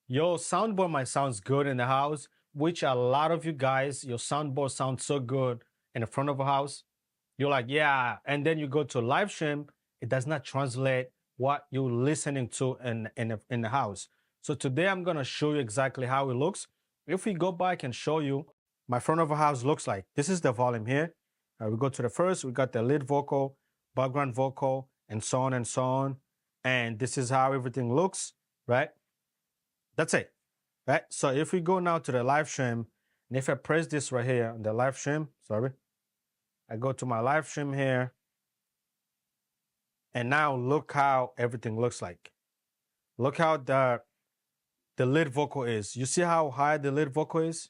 Your soundboard might sound good in the house, which a lot of you guys, your soundboard sounds so good in the front of a house. You're like, yeah. And then you go to live stream, it does not translate what you're listening to in the house. So today I'm going to show you exactly how it looks. If we go back and show you my front of a house looks like, this is the volume here. We go to the first, we got the lead vocal, background vocal, and so on and so on. And this is how everything looks, right? That's it, right? So if we go now to the live stream, and if I press this right here on the live stream, sorry, I go to my live stream here, and now look how everything looks like. Look how the lead vocal is. You see how high the lead vocal is?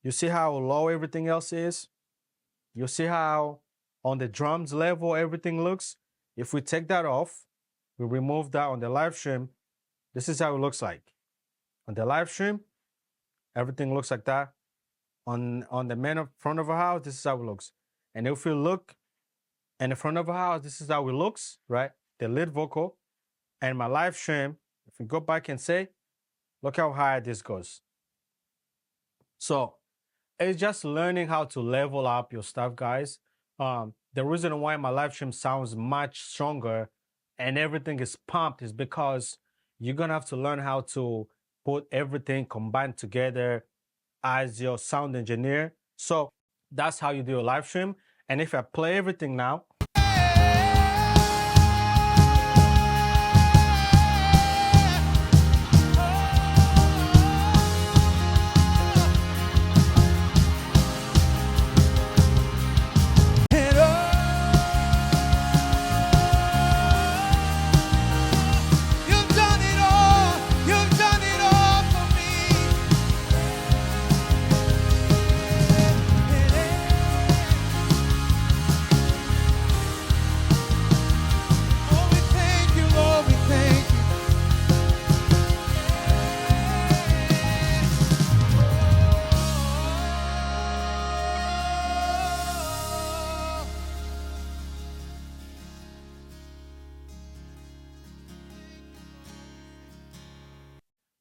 You see how low everything else is? You see how on the drums level everything looks? If we take that off, we remove that on the live stream, this is how it looks like. On the live stream, everything looks like that. On the main front of a house, this is how it looks. And if we look in the front of a house, this is how it looks, right? The lead vocal and my live stream, if we go back and say, look how high this goes. So it's just learning how to level up your stuff, guys. The reason why my live stream sounds much stronger and everything is pumped is because you're gonna have to learn how to put everything combined together as your sound engineer. So that's how you do a live stream. And if I play everything now,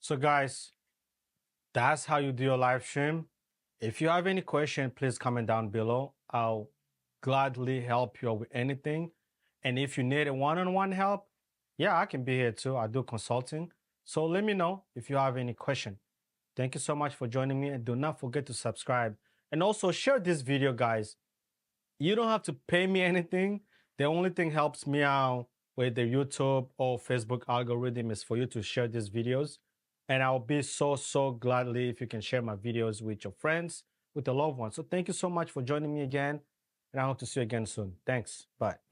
so guys, that's how you do your live stream. If you have any question, please comment down below. I'll gladly help you with anything. And if you need a one-on-one help, yeah, I can be here too. I do consulting. So let me know if you have any question. Thank you so much for joining me, and do not forget to subscribe. And also share this video, guys. You don't have to pay me anything. The only thing helps me out with the YouTube or Facebook algorithm is for you to share these videos. And I'll be so gladly if you can share my videos with your friends, with your loved ones. So thank you so much for joining me again. And I hope to see you again soon. Thanks. Bye.